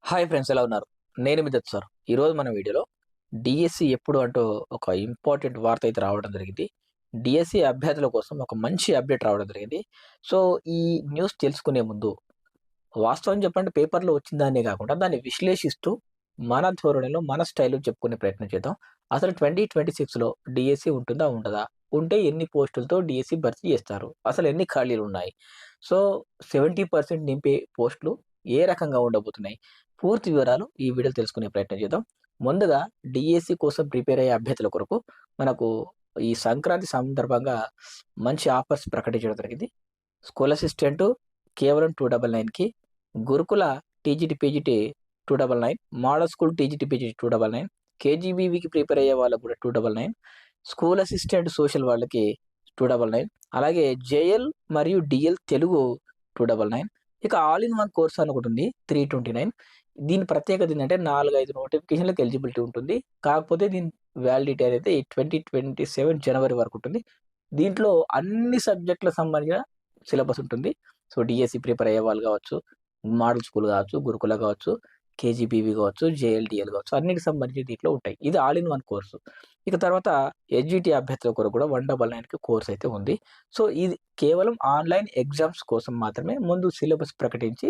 Hi friends, ఎలా ఉన్నారు? నేను మీ దత్ సార్. ఈరోజు మన వీడియోలో డిఎస్సి ఎప్పుడు అంటూ ఒక ఇంపార్టెంట్ వార్త అయితే రావడం జరిగింది. డిఎస్సి అభ్యర్థుల కోసం ఒక మంచి అప్డేట్ రావడం జరిగింది. సో, ఈ న్యూస్ తెలుసుకునే ముందు వాస్తవం చెప్పంటే పేపర్‌లో వచ్చిన దాన్నే కాకుండా దాన్ని విశ్లేషిస్తూ మన ధోరణిలో, మన స్టైల్‌లో చెప్పుకునే ప్రయత్నం చేద్దాం. అసలు 2026లో డిఎస్సి ఉంటుందా? ఉండదా? ఉంటే ఎన్ని పోస్టులతో డిఎస్సి భర్తీ చేస్తారు? అసలు ఎన్ని ఖాళీలున్నాయి? సో, 70% నింపే పోస్టులు ఏ రకంగా ఉండబోతున్నాయి? పూర్తి వివరాలు ఈ వీడియోలో తెలుసుకునే ప్రయత్నం చేద్దాం. ముందుగా డిఎస్సి కోసం ప్రిపేర్ అయ్యే అభ్యర్థుల కొరకు మనకు ఈ సంక్రాంతి సందర్భంగా మంచి ఆఫర్స్ ప్రకటించడం జరిగింది. స్కూల్ అసిస్టెంట్ కేవలం 299కి, Gurukula TGT, PGT 299, model school TGT, PGT 299, కేజీబీవీకి ప్రిపేర్ అయ్యే వాళ్ళకి కూడా 299, స్కూల్ అసిస్టెంట్ సోషల్ వాళ్ళకి 299, అలాగే జేఎల్ మరియు డిఎల్ తెలుగు 299. ఇక ఆల్ ఇన్ వన్ కోర్స్ అని ఒకటి ఉంది 329. దీని ప్రత్యేకత ఏంటంటే 4, 5 నోటిఫికేషన్‌లకు ఎలిజిబిలిటీ ఉంటుంది. కాకపోతే దీని వ్యాలిడిటీ అనేది 2027 జనవరి వరకు ఉంటుంది. దీంట్లో అన్ని సబ్జెక్టులకు సంబంధించిన సిలబస్ ఉంటుంది. సో, డీఎస్సీ ప్రిపేర్ అయ్యేవాళ్ళు కావచ్చు, మోడల్ స్కూల్ కావచ్చు, గురుకుల కావచ్చు, కేజీబీవీ కావచ్చు, జేఎల్‌డీఎల్ కావచ్చు, అన్నిటికి సంబంధించి దీంట్లో ఉంటాయి. ఇది ఆల్ ఇన్ వన్ కోర్సు. ఇక తర్వాత ఎస్‌జీటీ అభ్యర్థుల కొరకు కూడా 199కి కోర్స్ అయితే ఉంది. సో, ఇది కేవలం ఆన్‌లైన్ ఎగ్జామ్స్ కోసం మాత్రమే ముందు సిలబస్ ప్రకటించి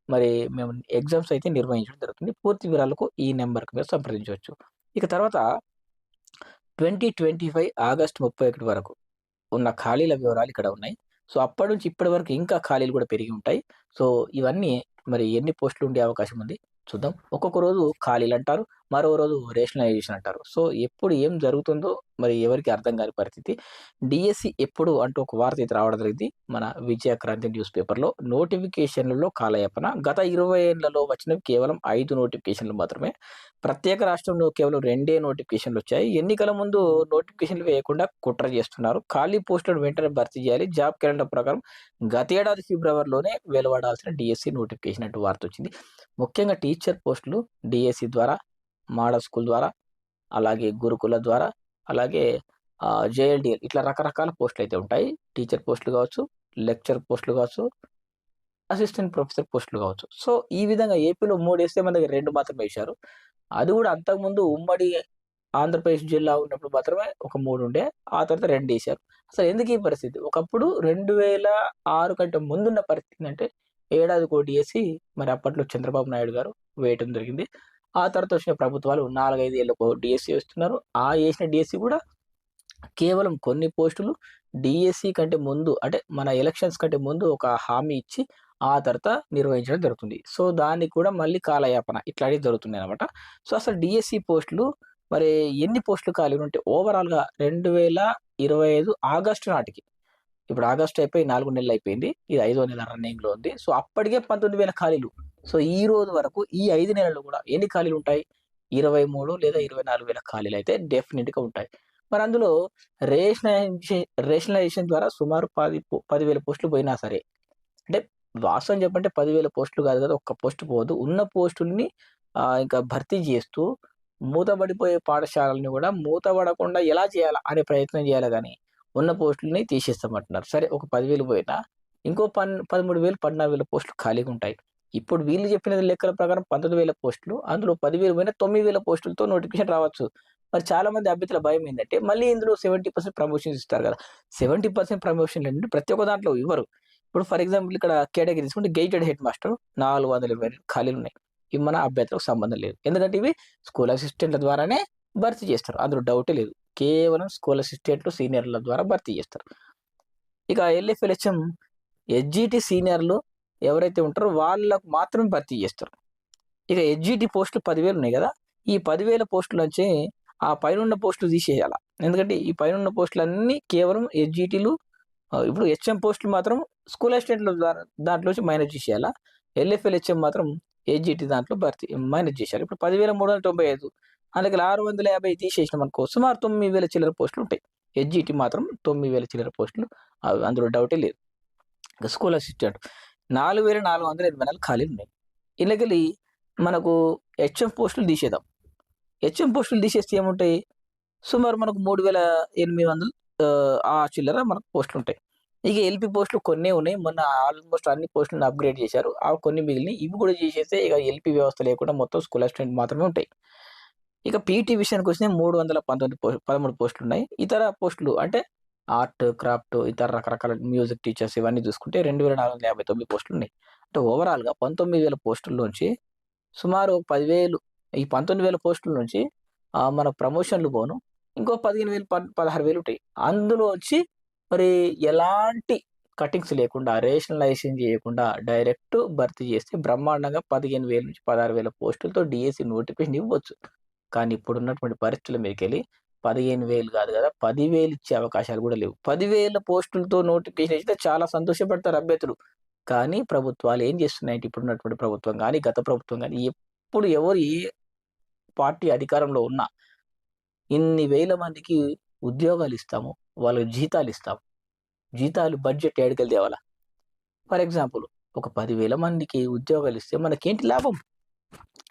మరి మేము ఎగ్జామ్స్ అయితే నిర్వహించడం జరుగుతుంది. పూర్తి వివరాలకు ఈ నంబర్‌కి మీరు సంప్రదించవచ్చు. ఇక తర్వాత 2025 ఆగస్టు 31 వరకు ఉన్న ఖాళీల వివరాలు ఇక్కడ ఉన్నాయి. సో, అప్పటి నుంచి ఇప్పటి వరకు ఇంకా ఖాళీలు కూడా పెరిగి ఉంటాయి. సో, ఇవన్నీ మరి ఎన్ని పోస్టులు ఉండే అవకాశం ఉంది చూద్దాం. ఒక్కొక్క రోజు ఖాళీలంటారు. మరో రోజు రేషనలైజేషన్ అంటారు. సో, ఎప్పుడు ఏం జరుగుతుందో మరి ఎవరికీ అర్థం కాని పరిస్థితి. డిఎస్సి ఎప్పుడు అంటూ ఒక వార్త అయితే రావడం జరిగింది. మన విజయక్రాంతి న్యూస్ పేపర్‌లో నోటిఫికేషన్‌లలో కాలయాపన. గత 20 ఏళ్లలో వచ్చినవి కేవలం 5 నోటిఫికేషన్‌లు మాత్రమే. ప్రత్యేక రాష్ట్రంలో కేవలం 2 నోటిఫికేషన్‌లొచ్చాయి. ఎన్నికల ముందు నోటిఫికేషన్‌లు వేయకుండా కుట్ర చేస్తున్నారు. ఖాళీ పోస్టులను వెంటనే భర్తీ చేయాలి. జాబ్ క్యాలెండర్ ప్రకారం గతేడాది ఫిబ్రవరిలోనే వెలువడాల్సిన డిఎస్సి నోటిఫికేషన్ అంటూ వార్తొచ్చింది. ముఖ్యంగా టీచర్ పోస్టులు డిఎస్సి ద్వారా, మోడల్ స్కూల్ ద్వారా, అలాగే గురుకుల ద్వారా, అలాగే జేఎల్‌డీఎల్ ఇట్లా రకరకాల పోస్టులయితే ఉంటాయి. టీచర్ పోస్టులు కావచ్చు, లెక్చర్ పోస్టులు కావచ్చు, అసిస్టెంట్ ప్రొఫెసర్ పోస్టులు కావచ్చు. సో, ఈ విధంగా ఏపీలో 3 ఏస్తే మన దగ్గర 2 మాత్రమే ఏశారు. అది కూడా అంతకుముందు ఉమ్మడి ఆంధ్రప్రదేశ్ జిల్లా ఉన్నప్పుడు మాత్రమే ఒక 3 ఉండే. ఆ తర్వాత 2 ఏశారు. అసలు ఎందుకు ఈ పరిస్థితి? ఒకప్పుడు 2006 కంటే ముందున్న పరిస్థితి ఏంటంటే ఏడాదికో డిఎస్సి మరి అప్పట్లో చంద్రబాబు నాయుడు గారు వేయటం జరిగింది. ఆ తర్వాత వచ్చిన ప్రభుత్వాలు 4, 5 ఏళ్ళకో డిఎస్సి ఏస్తున్నారు. ఏసిన డిఎస్సి కూడా కేవలం కొన్ని పోస్టులు డిఎస్సి కంటే ముందు అంటే మన ఎలక్షన్స్ కంటే ముందు ఒక హామీ ఇచ్చి ఆ తర్వాత నిర్వహించడం జరుగుతుంది. సో, దానికి కూడా మళ్ళీ కాలయాపన ఇట్లాంటివి జరుగుతున్నాయన్నమాట. సో, అసలు డిఎస్సి పోస్టులు మరి ఎన్ని పోస్టులు ఖాళీ ఉంటే ఓవరాల్‌గా 2025 ఆగస్టు నాటికి, ఇప్పుడు ఆగస్ట్ అయిపోయి 4 నెలలు అయిపోయింది. ఇది 5వ నెల రన్నింగ్‌లో ఉంది. సో, అప్పటికే 19,000 ఖాళీలు. సో, ఈ రోజు వరకు ఈ 5 నెలల్లో కూడా ఎన్ని ఖాళీలుంటాయి? 23 లేదా 24,000 ఖాళీలైతే డెఫినిట్‌గా ఉంటాయి. మరి అందులో రేషనలైజేషన్ ద్వారా సుమారు 10,000 పోస్టులు పోయినా సరే, అంటే వాస్తవం చెప్పంటే 10,000 పోస్టులు కాదు కదా! ఒక్క పోస్ట్ పోదు. ఉన్న పోస్టుల్ని ఇంకా భర్తీ చేస్తూ మూతబడిపోయే పాఠశాలలని కూడా మూతబడకుండా ఎలా చేయాలా అనే ప్రయత్నం చేయాలి గానీ, ఉన్న పోస్టుల్ని తీసేస్తామంటున్నారు. సరే ఒక 10,000 పోయినా ఇంకో 13,000, 14,000 పోస్టులు ఖాళీగుంటాయి. ఇప్పుడు వీళ్ళు చెప్పిన లెక్కల ప్రకారం 19,000 పోస్టులు. అందులో 10,000 పోయినా 9,000 పోస్టులతో నోటిఫికేషన్ రావచ్చు. మరి చాలామంది అభ్యర్థుల భయం ఏందంటే, మళ్ళీ ఇందులో 70% ప్రమోషన్స్ ఇస్తారు గదా! 70% ప్రమోషన్‌లంటే ప్రతి ఒక్క దాంట్లో ఇవ్వరు. ఇప్పుడు ఫర్ ఎగ్జాంపుల్ ఇక్కడ కేటగిరీ తీసుకుంటే గెజిటెడ్ హెడ్ మాస్టర్ 422 ఖాళీలున్నాయి. ఇవి మన అభ్యర్థులకు సంబంధం లేదు. ఎందుకంటే ఇవి స్కూల్ అసిస్టెంట్‌ల ద్వారానే భర్తీ చేస్తారు. అందులో డౌటే లేదు. కేవలం స్కూల్ అసిస్టెంట్‌లు, సీనియర్‌ల ద్వారా భర్తీ చేస్తారు. ఇక ఎల్ఎఫ్ఎల్హెచ్ఎం, ఎస్‌జీటీ సీనియర్‌లు ఎవరైతే ఉంటారో వాళ్ళకు మాత్రమే భర్తీ చేస్తారు. ఇక ఎస్‌జీటీ పోస్టులు 10,000 ఉన్నాయి గదా! ఈ 10,000 పోస్టుల నుంచి ఆ పైనున్న పోస్టులు తీసేయాల. ఎందుకంటే ఈ పైనున్న పోస్టులన్నీ కేవలం ఎస్‌జీటీలు. ఇప్పుడు హెచ్ఎం పోస్టులు మాత్రం స్కూల్ అసిస్టెంట్‌ల ద్వారా దాంట్లోంచి మైనస్ చేసేయాల. ఎల్ఎఫ్ఎల్హెచ్ఎం మాత్రం ఎస్‌జీటీ దాంట్లో మైనస్ చేశారు. ఇప్పుడు 10,395 అందులో 650 తీసేసినామనుకో సుమారు 9,000 చిల్లర పోస్టులుంటాయి. ఎస్‌జీటీ మాత్రం 9,000 చిల్లర పోస్టులు. అందులో డౌటే లేదు. ఇక స్కూల్ అసిస్టెంట్ 4,484 ఖాళీలున్నాయి. ఇళ్ళకెళ్ళి మనకు హెచ్ఎం పోస్టులు తీసేద్దాం. హెచ్ఎం పోస్టులు తీసేస్తే ఏముంటాయి? సుమారు మనకు 3,800 ఆ చిల్లర మనకు పోస్టులుంటాయి. ఇక ఎల్‌పీ పోస్టులు కొన్నే ఉన్నాయి. మొన్న ఆల్‌మోస్ట్ అన్ని పోస్టులను అప్‌గ్రేడ్ చేశారు. ఆ కొన్ని మిగిలినయి. ఇవి కూడా చేసేస్తే ఇక ఎల్‌పీ వ్యవస్థ లేకుండా మొత్తం స్కూల్ అసిస్టెంట్ మాత్రమే ఉంటాయి. ఇక పీటీ విషయానికొస్తే 13 పోస్టులున్నాయి. ఇతర పోస్టులు అంటే ఆర్ట్, క్రాఫ్ట్, ఇతర రకరకాల మ్యూజిక్ టీచర్స్ ఇవన్నీ చూసుకుంటే 2459 పోస్టులున్నాయి. అంటే ఓవరాల్‌గా 19,000 పోస్టుల్లోంచి సుమారు 10,000 ఈ 19,000 పోస్టుల నుంచి మన ప్రమోషన్‌లు పోను ఇంకో 15,000 16,000 ఉంటాయి. అందులోంచి మరి ఎలాంటి కటింగ్స్ లేకుండా, రేషనలైజేషన్ చేయకుండా డైరెక్ట్ భర్తీ చేస్తే బ్రహ్మాండంగా 15,000-16,000 పోస్టులతో డీఎస్సీ నోటిఫికేషన్ ఇవ్వచ్చు. కానీ ఇప్పుడున్నటువంటి పరిస్థితుల మీదకెళ్ళి 15,000 కాదు కదా! 10,000 ఇచ్చే అవకాశాలు కూడా లేవు. 10,000 పోస్టులతో నోటిఫికేషన్ ఇస్తే చాలా సంతోషపడతారు అభ్యర్థులు. కానీ ప్రభుత్వాలు ఏం చేస్తున్నాయంటే ఇప్పుడున్నటువంటి ప్రభుత్వం గాని, గత ప్రభుత్వం గాని ఎప్పుడు ఎవరు ఏ పార్టీ అధికారంలో ఉన్నా ఇన్ని వేల మందికి ఉద్యోగాలిస్తాము. వాళ్ళకి జీతాలిస్తాము. జీతాలు బడ్జెట్ ఏడికెళ్ళి తేవాలా? ఫర్ ఎగ్జాంపుల్ ఒక 10,000 మందికి ఉద్యోగాలిస్తే మనకేంటి లాభం?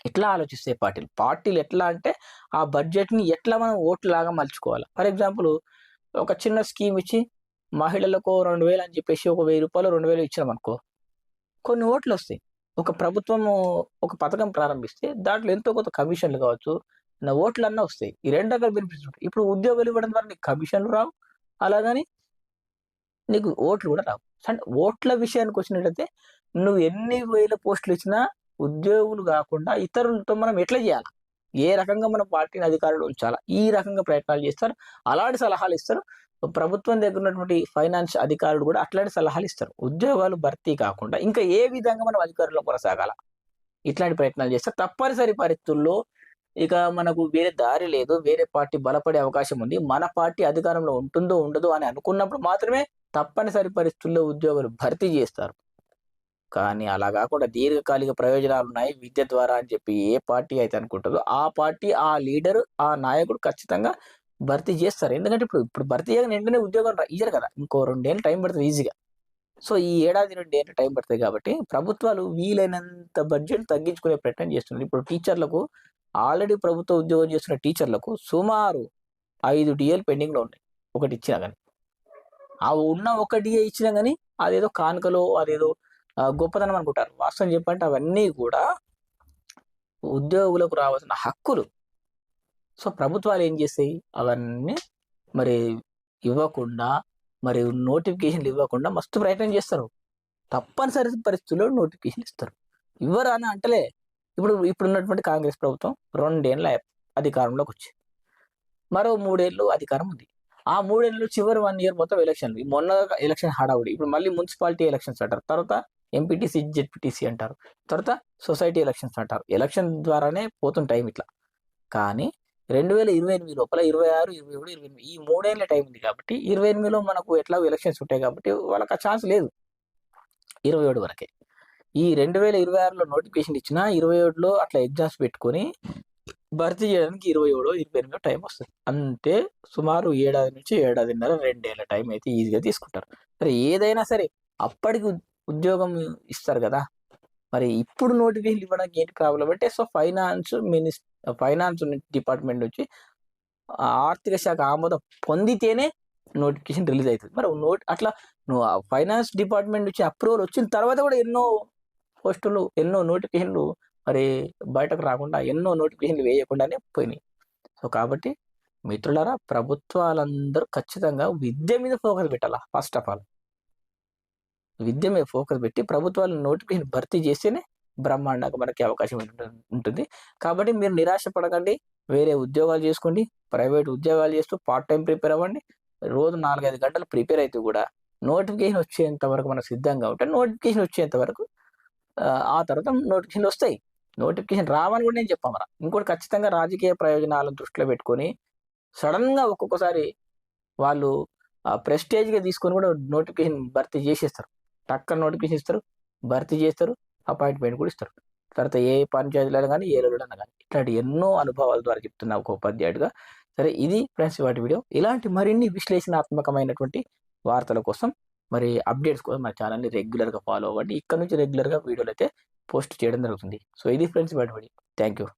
ఎట్లా ఆలోచిస్తాయి పార్టీలు? పార్టీలు ఎట్లా అంటే ఆ బడ్జెట్‌ని ఎట్లా మనం ఓట్‌లాగా మలుచుకోవాలా? ఫర్ ఎగ్జాంపుల్ ఒక చిన్న స్కీమ్ ఇచ్చి మహిళలకు 2,000 అని చెప్పేసి ఒక రూ. 1000, 2,000 ఇచ్చామనుకో కొన్ని ఓట్లొస్తాయి. ఒక ప్రభుత్వము ఒక పథకం ప్రారంభిస్తే దాంట్లో ఎంతో కొంత కమిషన్‌లు కావచ్చు, ఓట్లన్నా వస్తాయి. ఈ 2 రకాల బెనిఫిట్స్ ఉంటాయి. ఇప్పుడు ఉద్యోగాలు ఇవ్వడం ద్వారా నీకు కమిషన్‌లు రావు. అలాగని నీకు ఓట్లు కూడా రావు. అంటే ఓట్ల విషయానికొచ్చినట్టయితే నువ్వు ఎన్ని వేల పోస్టులు ఇచ్చినా ఉద్యోగులు గాకుండా ఇతరులతో మనం ఎట్లా జేయాలా? ఏ రకంగా మన పార్టీని అధికారంలో ఉంచాలా? ఈ రకంగా ప్రయత్నాలు చేస్తారు. అలాంటి సలహాలిస్తారు. ప్రభుత్వం దగ్గర ఉన్నటువంటి ఫైనాన్స్ అధికారులు గూడా అట్లాంటి సలహాలిస్తారు. ఉద్యోగాలు భర్తీ కాకుండా ఇంకా ఏ విధంగా మనం అధికారంలో కొనసాగాల? ఇట్లాంటి ప్రయత్నాలు చేస్తారు. తప్పనిసరి పరిస్థితుల్లో ఇక మనకు వేరే దారి లేదు. వేరే పార్టీ బలపడే అవకాశం ఉంది. మన పార్టీ అధికారంలో ఉంటుందో, ఉండదో అని అనుకున్నప్పుడు మాత్రమే తప్పనిసరి పరిస్థితుల్లో ఉద్యోగాలు భర్తీ జేస్తారు. కానీ అలా గాకుండా దీర్ఘకాలిక ప్రయోజనాలున్నాయి విద్య ద్వారా అని చెప్పి ఏ పార్టీ అయితే అనుకుంటదో, ఆ పార్టీ, ఆ లీడరు, ఆ నాయకుడు ఖచ్చితంగా భర్తీ జేస్తారు. ఎందుకంటే ఇప్పుడు భర్తీ చేయగానే వెంటనే ఉద్యోగాలు ఇయ్యరు కదా! ఇంకో 2 ఏళ్ళు టైం పడతది ఈజీగా. సో, ఈ ఏడాది, 2 ఏళ్ళు టైం పడతాయి కాబట్టి ప్రభుత్వాలు వీలైనంత బడ్జెట్ తగ్గించుకునే ప్రయత్నం చేస్తున్నారు. ఇప్పుడు టీచర్లకు ఆల్రెడీ ప్రభుత్వ ఉద్యోగం చేస్తున్న టీచర్లకు సుమారు 5 డీఏలు పెండింగ్‌లో ఉన్నాయి. ఒకటిచ్చినా గాని. ఆ ఉన్న ఒక డీఏ ఇచ్చినా గాని అదేదో కానుకలో అదేదో గొప్పతనం అనుకుంటారు. వాస్తవం చెప్పంటే అవన్నీ కూడా ఉద్యోగులకు రావాల్సిన హక్కులు. సో, ప్రభుత్వాలు ఏం చేస్తాయి? అవన్నీ మరి ఇవ్వకుండా, మరి నోటిఫికేషన్‌లు ఇవ్వకుండా మస్తు ప్రయత్నం చేస్తారు. తప్పనిసరి పరిస్థితుల్లో నోటిఫికేషన్‌లు ఇస్తారు. ఇవ్వరు అని అంటలే. ఇప్పుడున్నటువంటి కాంగ్రెస్ ప్రభుత్వం 2 ఏళ్ల అధికారంలోకొచ్చింది. మరో 3 ఏళ్ళు అధికారం ఉంది. ఆ 3 ఏళ్లు చివరి 1 ఇయర్ మొత్తం ఎలక్షన్‌లు. మొన్న ఎలక్షన్ హడావుడి. ఇప్పుడు మళ్ళీ మున్సిపాలిటీ ఎలక్షన్స్ అంటారు. తర్వాత ఎంపీటీసీ, జెడ్పీటీసీ అంటారు. తర్వాత సొసైటీ ఎలక్షన్స్ అంటారు. ఎలక్షన్ ద్వారానే పోతుంది టైం ఇట్లా. కానీ 2028 లోపల 26, 27, 28 ఈ 3 ఏళ్ల టైం ఉంది కాబట్టి 28లో మనకు ఎట్లాగో ఎలక్షన్స్ ఉంటాయి కాబట్టి వాళ్ళకి ఆ ఛాన్స్ లేదు. 27 వరకే. ఈ 2026లో నోటిఫికేషన్ ఇచ్చినా 27లో అట్లా ఎగ్జామ్స్ పెట్టుకొని భర్తీ చేయడానికి 27, 28 టైం వస్తది. అంటే సుమారు ఏడాది నుంచి ఏడాదిన్నర, 2 ఏళ్ల టైం అయితే ఈజీగా తీసుకుంటారు. సరే ఏదైనా సరే అప్పటికి ఉద్యోగం ఇస్తారు గదా! మరి ఇప్పుడు నోటిఫికేషన్ ఇవ్వడానికి ఏంటి ప్రాబ్లమ్ అంటే ఫైనాన్స్ డిపార్ట్‌మెంట్ నుంచి ఆర్థిక శాఖ ఆమోదం పొందితేనే నోటిఫికేషన్ రిలీజ్ అయితది. మరి అట్లా నువ్వు ఫైనాన్స్ డిపార్ట్‌మెంట్ నుంచి అప్రూవల్ వచ్చిన తర్వాత కూడా ఎన్నో పోస్టులు, ఎన్నో నోటిఫికేషన్‌లు మరి బయటకు రాకుండా, ఎన్నో నోటిఫికేషన్‌లు వేయకుండానే పోయినాయి. సో, కాబట్టి మిత్రులారా ప్రభుత్వాలందరూ ఖచ్చితంగా విద్య మీద ఫోకస్ పెట్టాలా ఫస్ట్ ఆఫ్ ఆల్. విద్య మీద ఫోకస్ పెట్టి ప్రభుత్వాలు నోటిఫికేషన్ భర్తీ చేస్తేనే బ్రహ్మాండంగా మనకి అవకాశం ఉంటుంది. కాబట్టి మీరు నిరాశ పడకండి. వేరే ఉద్యోగాలు చేసుకోండి. ప్రైవేట్ ఉద్యోగాలు చేస్తూ పార్ట్ టైమ్ ప్రిపేర్ అవ్వండి. రోజు 4, 5 గంటలు ప్రిపేర్ అయితే కూడా నోటిఫికేషన్ వచ్చేంత వరకు మనం సిద్ధంగా ఉంటే నోటిఫికేషన్ వచ్చేంత వరకు ఆ తర్వాత నోటిఫికేషన్‌లొస్తాయి. నోటిఫికేషన్ రావని కూడా నేను చెప్పమనను. ఇంకోటి ఖచ్చితంగా రాజకీయ ప్రయోజనాలను దృష్టిలో పెట్టుకొని సడెన్‌గా ఒక్కొక్కసారి వాళ్ళు ప్రెస్టేజ్‌గా తీసుకొని కూడా నోటిఫికేషన్ భర్తీ చేసేస్తారు. టక్కన నోటిఫికేషన్ ఇస్తారు. భర్తీ చేస్తారు. అపాయింట్‌మెంట్ కూడా ఇస్తారు. తర్వాత ఏ పంచాయతీలలో గాని, ఏ లెవెల్‌లోనైనా గాని. ఇట్లాంటి ఎన్నో అనుభవాల ద్వారా చెప్తున్నా ఒక ఉపాధ్యాయుడిగా. సరే ఇది ఫ్రెండ్స్ ఇవాల్టి వీడియో. ఇలాంటి మరిన్ని విశ్లేషణాత్మకమైనటువంటి వార్తల కోసం మరి అప్డేట్స్ కోసం మన ఛానెల్‌ని రెగ్యులర్‌గా ఫాలో అవ్వండి. ఇక్కడ నుంచి రెగ్యులర్‌గా వీడియోలైతే పోస్ట్ చేయడం జరుగుతుంది. సో ఇది ఫ్రెండ్స్ ఇవాల్టి వీడియో. Thank you.